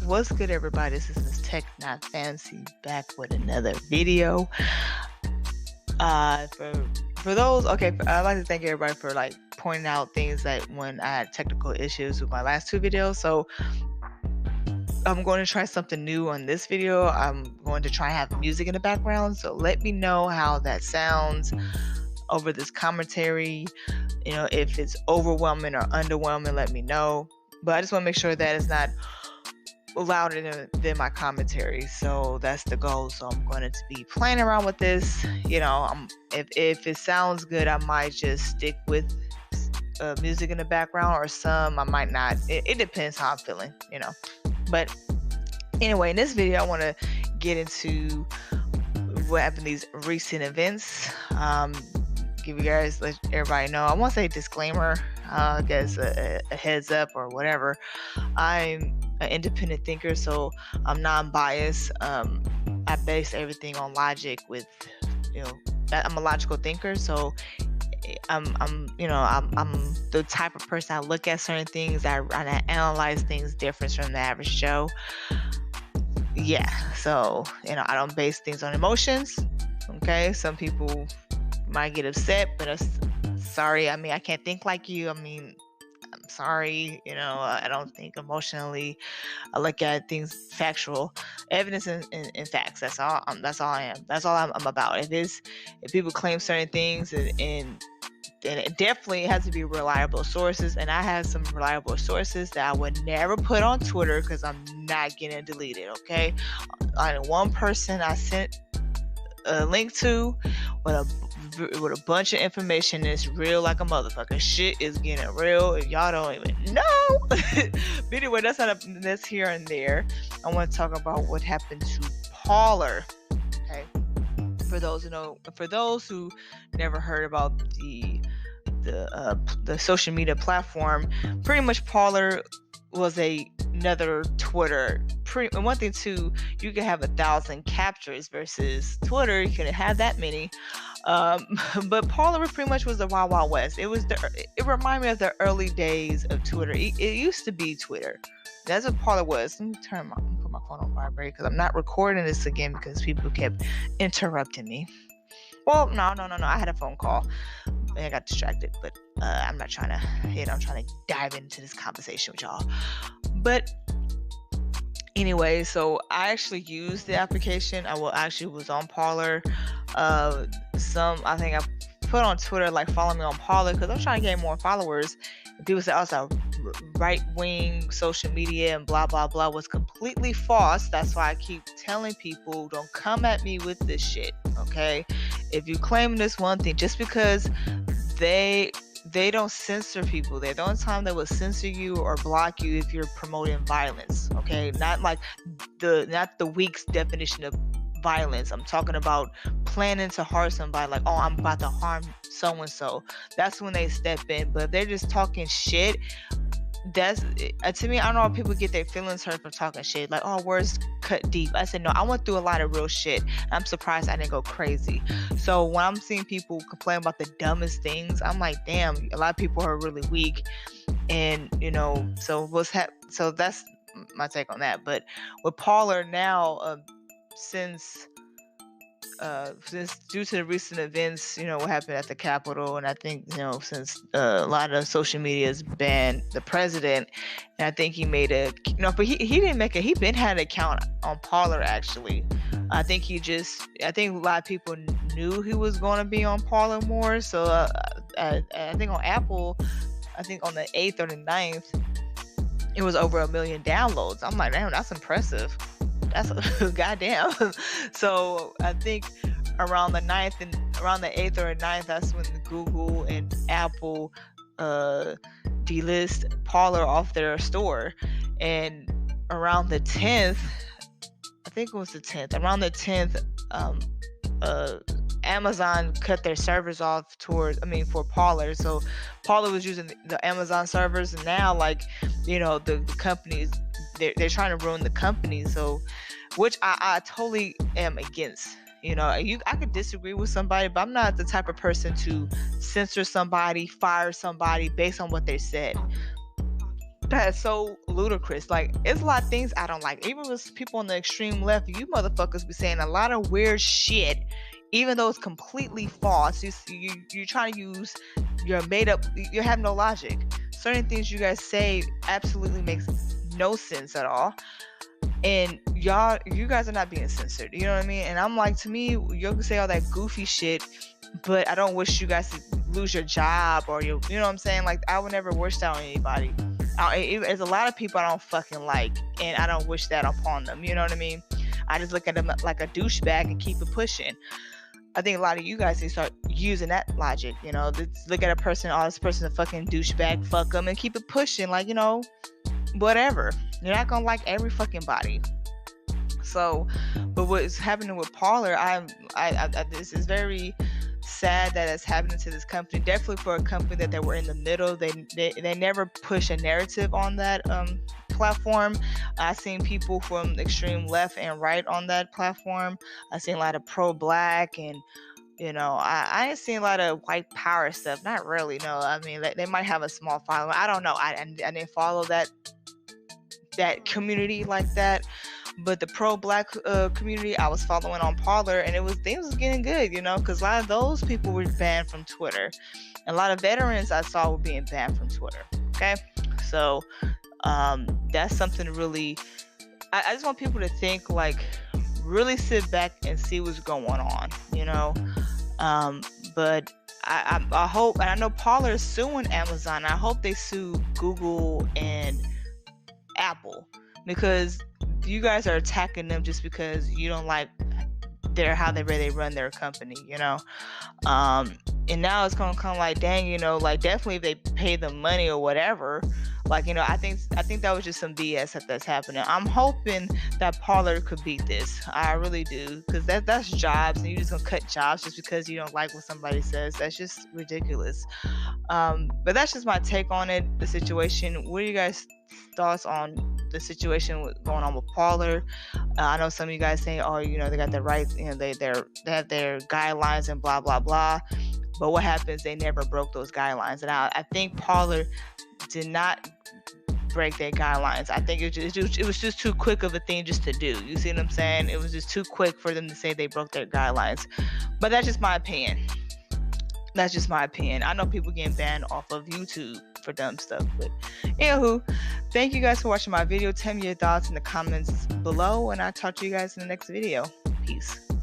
What's good, everybody? This is MsTechNotFancy back with another video. For those, I'd like to thank everybody for pointing out things that when I had technical issues with my last two videos. So I'm going to try something new on this video. I'm going to try and have music in the background. So let me know how that sounds over this commentary. If it's overwhelming or underwhelming, let me know. But I just want to make sure that it's not louder than my commentary. So that's the goal. So I'm going to be playing around with this. If it sounds good, I might just stick with music in the background, or some I might not. It depends how I'm feeling, But anyway, in this video, I want to get into what happened, these recent events. Give you guys, let everybody know. I want to say disclaimer, I guess a heads up or whatever. I'm an independent thinker, so I'm non-biased. I base everything on logic. I'm a logical thinker, so I'm the type of person. I look at certain things, I analyze things different from the average Joe. So I don't base things on emotions. Okay, some people might get upset, but sorry. I can't think like you. I'm sorry. I don't think emotionally. I look at things factual, evidence and facts. That's all. That's all I am. That's all I'm about. If people claim certain things, and it definitely has to be reliable sources, and I have some reliable sources that I would never put on Twitter because I'm not getting deleted. Okay, one person I sent a link to with a bunch of information that's real like a motherfucker. Shit is getting real if y'all don't even know. But anyway, that's here and there. I want to talk about what happened to Parler. Okay, for those who never heard about the social media platform, pretty much Parler was another Twitter. And one thing too, you can have 1,000 captures versus Twitter, you couldn't have that many. But Parler pretty much was the Wild Wild West. It reminded me of the early days of Twitter. It used to be Twitter. That's what Parler was. Let me put my phone on vibrate because I'm not recording this again because people kept interrupting me. Well, no. I had a phone call. I got distracted, but I'm not trying to hit. I'm trying to dive into this conversation with y'all. But anyway, so I actually used the application. I was on Parler. I think I put on Twitter, follow me on Parler, because I'm trying to gain more followers. And people say, also right-wing social media and blah, blah, blah was completely false. That's why I keep telling people, don't come at me with this shit, okay? If you claim this one thing, just because they don't censor people. The only time they will censor you or block you if you're promoting violence, okay? Not the week's definition of violence. I'm talking about planning to harm somebody, I'm about to harm so-and-so. That's when they step in. But if they're just talking shit, that's to me, I don't know if people get their feelings hurt for talking shit, words cut deep. I said no, I went through a lot of real shit. I'm surprised I didn't go crazy. So when I'm seeing people complain about the dumbest things, I'm like, damn, a lot of people are really weak. And so that's my take on that. But with Parler now, since due to the recent events, what happened at the Capitol, and I think, since a lot of social media has banned the president, and I think he made but he didn't make he had an account on Parler, actually. I think a lot of people knew he was going to be on Parler more, so I think on Apple, I think on the 8th or the 9th, it was over 1 million downloads. I'm like, damn, that's impressive. That's goddamn. So I think around the 9th and around the 8th or 9th, that's when Google and Apple delist Parler off their store. And around the 10th, I think it was the 10th, around the 10th, Amazon cut their servers off for Parler. So Parler was using the Amazon servers, and now the companies, they're trying to ruin the company. So, which I totally am against. I could disagree with somebody, but I'm not the type of person to censor somebody, fire somebody based on what they said. That's so ludicrous. Like, it's a lot of things I don't like. Even with people on the extreme left, you motherfuckers be saying a lot of weird shit, even though it's completely false. You're trying to use your made up. You have no logic. Certain things you guys say absolutely makes no sense at all. And you guys are not being censored. You know what I mean? And I'm like, to me, you can say all that goofy shit, but I don't wish you guys to lose your job or you know what I'm saying? Like, I would never wish that on anybody. There's a lot of people I don't fucking like, and I don't wish that upon them. You know what I mean? I just look at them like a douchebag and keep it pushing. I think a lot of you guys need to start using that logic. Let's look at a person, oh, this person's a fucking douchebag, fuck them, and keep it pushing. Like, whatever. You're not gonna like every fucking body. So, but what's happening with Parler, this is very sad that it's happening to this company. Definitely for a company that they were in the middle, they never push a narrative on that platform. I've seen people from extreme left and right on that platform. I've seen a lot of pro-black and I ain't seen a lot of white power stuff. Not really. No, I mean they might have a small following. I don't know. I didn't follow that community like that. But the pro-black community I was following on Parler, and things was getting good, because a lot of those people were banned from Twitter. And a lot of veterans I saw were being banned from Twitter. Okay, so that's something really. I just want people to think, like, really sit back and see what's going on, But I hope, and I know Parler is suing Amazon. I hope they sue Google and Apple, because you guys are attacking them just because you don't like how they run their company, and now it's gonna come like, dang, like, definitely if they pay them money or whatever, like, I think that was just some BS that's happening. I'm hoping that Parler could beat this. I really do, because that's jobs, and you're just gonna cut jobs just because you don't like what somebody says. That's just ridiculous. But that's just my take on it, the situation. What are you guys' thoughts on the situation going on with Parler? I know some of you guys say, oh, they got the rights, they have their guidelines and blah blah blah. But what happens? They never broke those guidelines, and I think Parler did not break their guidelines. I think it was just too quick of a thing just to do. You see what I'm saying? It was just too quick for them to say they broke their guidelines. But that's just my opinion. That's just my opinion. I know people getting banned off of YouTube for dumb stuff, but anywho, thank you guys for watching my video. Tell me your thoughts in the comments below, and I'll talk to you guys in the next video. Peace.